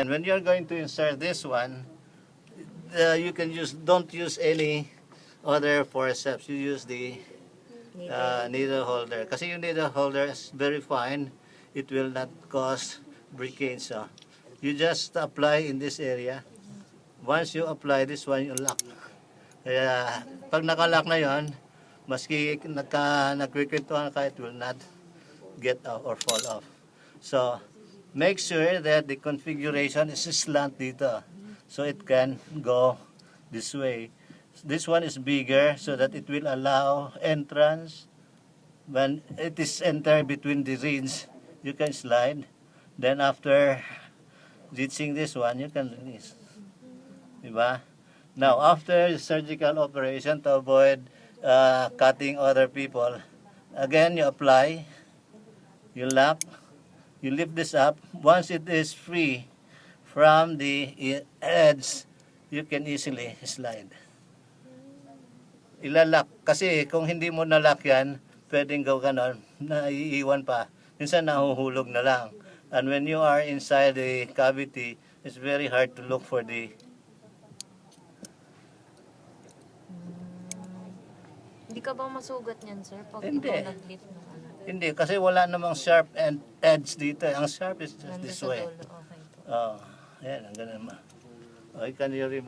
And when you're going to insert this one, you can don't use any other forceps. You use the needle holder. Kasi yung needle holder is very fine. It will not cause breakage. So you just apply in this area. Once you apply this one, you lock. Kaya pag nakalock na yon, maski nagkikwentuhan ka, it will not get off or fall off. So make sure that the configuration is slant dito. So it can go this way. This one is bigger so that it will allow entrance. When it is entered between the reeds, you can slide. Then after reaching this one, you can release. Diba? Now, after surgical operation to avoid cutting other people, again, you apply, you lock, you lift this up. Once it is free from the edge, you can easily slide. Ilalak. Kasi kung hindi mo nalock yan, pwedeng ganon, naiiwan pa. Minsan nahuhulog na lang. And when you are inside the cavity, it's very hard to look for the... Hindi ka ba masugat niyan, sir? Pag Hindi. ikaw nag-lift ng ano? Hindi, kasi wala namang sharp edge dito. Ang sharp is just Nandun this sa way. dulo. Okay po. Oh, ayan, ang ganun ma. Okay, can you remove?